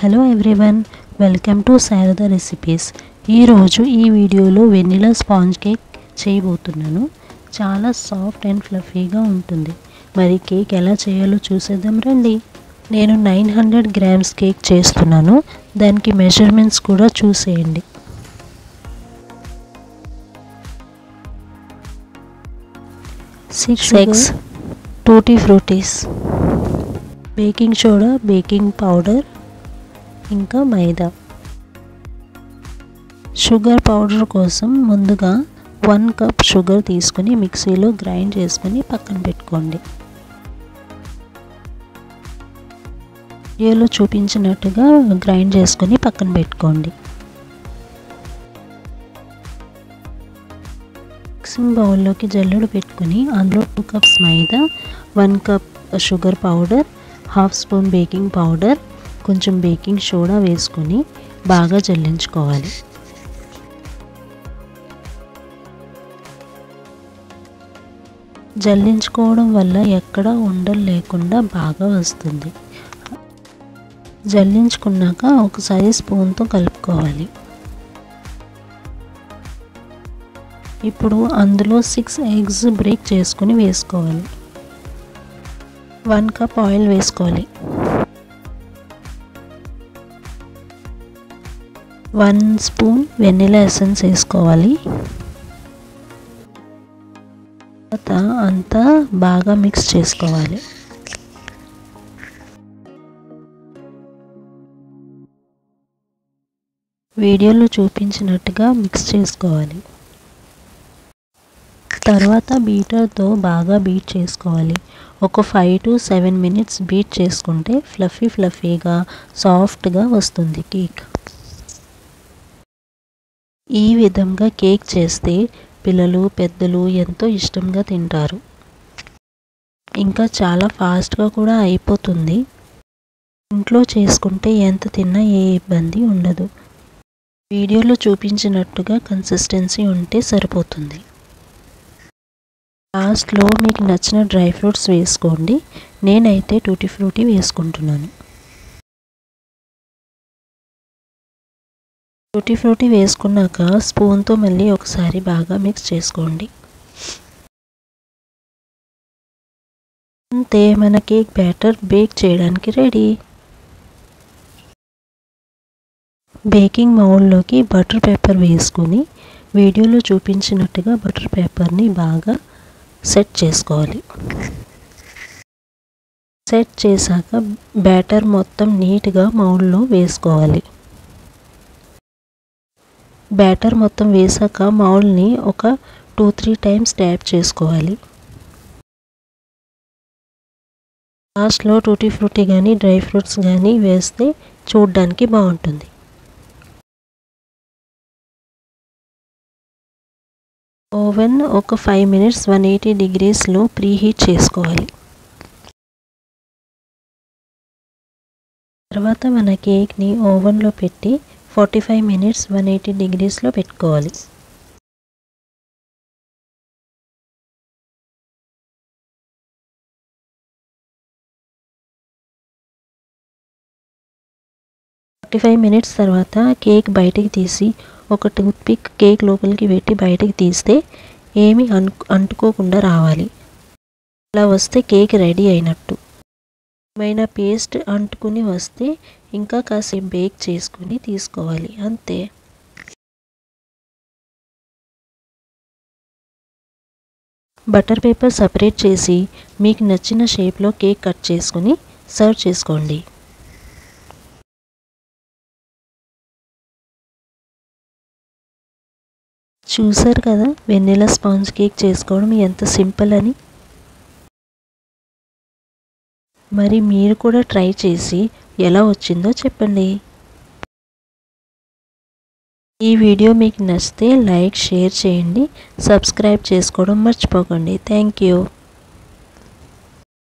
Hello everyone, welcome to Sharada recipes. ఈరోజు ఈ వీడియోలో వెనిలా స్పాంజ్ కేక్ చేయబోతున్నాను. చాలా సాఫ్ట్ అండ్ ఫ్లఫీగా ఉంటుంది. మరి కేక్ ఎలా చేయాలో చూసేద్దాం రండి. నేను 900 గ్రామ్స్ కేక్ చేస్తున్నాను. దానికి మెజర్మెంట్స్ కూడా చూసేయండి. 6 eggs, tutti fruities, baking soda, baking powder, ఇంకా మైదా. షుగర్ పౌడర్ కోసం ముందుగా 1 కప్ షుగర్ తీసుకొని మిక్సీలో గ్రైండ్ చేసుకొని పక్కన పెట్టుకోండి. వీడియోలో చూపించినట్టుగా గ్రైండ్ చేసుకొని పక్కన పెట్టుకోండి. మిక్సింగ్ బౌల్లోకి జల్లెడ పెట్టుకుని అందులో 2 కప్స్ మైదా, 1 cup sugar powder, half spoon baking powder, కొంచెం బేకింగ్ సోడా వేసుకొని బాగా జల్లించుకోవాలి. జల్లించుకోవడం వల్ల ఎక్కడ ఉండలు లేకుండా బాగా వస్తుంది. జల్లించుకున్నాక ఒకసారి స్పూన్తో కలుపుకోవాలి. ఇప్పుడు అందులో 6 ఎగ్స్ బ్రేక్ చేసుకుని వేసుకోవాలి. 1 కప్ ఆయిల్ వేసుకోవాలి. 1 స్పూన్ వెనిలా ఎసెన్స్ వేసుకోవాలి. తర్వాత అంతా బాగా మిక్స్ చేసుకోవాలి. వీడియోలో చూపించినట్టుగా మిక్స్ చేసుకోవాలి. తర్వాత బీటర్తో బాగా బీట్ చేసుకోవాలి. ఒక 5 to 7 మినిట్స్ బీట్ చేసుకుంటే ఫ్లఫీగా సాఫ్ట్గా వస్తుంది కేక్. ఈ విధంగా కేక్ చేస్తే పిల్లలు పెద్దలు ఎంతో ఇష్టంగా తింటారు. ఇంకా చాలా ఫాస్ట్గా కూడా అయిపోతుంది. ఇంట్లో చేసుకుంటే ఎంత తిన్నా ఏ ఇబ్బంది ఉండదు. వీడియోలో చూపించినట్టుగా కన్సిస్టెన్సీ ఉంటే సరిపోతుంది. లాస్ట్లో మీకు నచ్చిన డ్రై ఫ్రూట్స్ వేసుకోండి. నేనైతే టూటీ ఫ్రూటీ వేసుకుంటున్నాను. టూటీ ఫ్రూటీ వేసుకున్నాక స్పూన్తో మళ్ళీ ఒకసారి బాగా మిక్స్ చేసుకోండి. అంతే, మన కేక్ బ్యాటర్ బేక్ చేయడానికి రెడీ. బేకింగ్ మౌల్డ్లోకి బటర్ పేపర్ వేసుకుని వీడియోలో చూపించినట్టుగా బటర్ పేపర్ని బాగా సెట్ చేసుకోవాలి. సెట్ చేశాక బ్యాటర్ మొత్తం నీట్గా మౌల్డ్లో వేసుకోవాలి. బ్యాటర్ మొత్తం వేసాక మౌల్డ్ని ఒక 2-3 టైమ్స్ ట్యాప్ చేసుకోవాలి. లాస్ట్లో టూటీ ఫ్రూటీ కానీ డ్రై ఫ్రూట్స్ కానీ వేస్తే చూడడానికి బాగుంటుంది. ఓవెన్ ఒక 5 మినిట్స్ 180 డిగ్రీస్లో ప్రీహీట్ చేసుకోవాలి. తర్వాత మన కేక్ని ఓవెన్లో పెట్టి 45 మినిట్స్ 180 డిగ్రీస్లో పెట్టుకోవాలి. మినిట్స్ తర్వాత కేక్ బయటికి తీసి ఒక టూత్పిక్ కేక్ లోపలికి పెట్టి బయటికి తీస్తే ఏమీ అంటుకోకుండా రావాలి. అలా వస్తే కేక్ రెడీ అయినట్టు. ఏమైనా పేస్ట్ అంటుకుని వస్తే ఇంకా కాసేపు బేక్ చేసుకుని తీసుకోవాలి. అంతే. బటర్ పేపర్ సపరేట్ చేసి మీకు నచ్చిన షేప్లో కేక్ కట్ చేసుకుని సర్వ్ చేసుకోండి. చూసారు కదా వెనిలా స్పాంజ్ కేక్ చేసుకోవడం ఎంత సింపుల్ అని. మరి మీరు కూడా ట్రై చేసి ఎలా వచ్చిందో చెప్పండి. ఈ వీడియో మీకు నచ్చితే లైక్, షేర్ చేయండి. సబ్స్క్రైబ్ చేసుకోవడం మర్చిపోకండి. Thank you.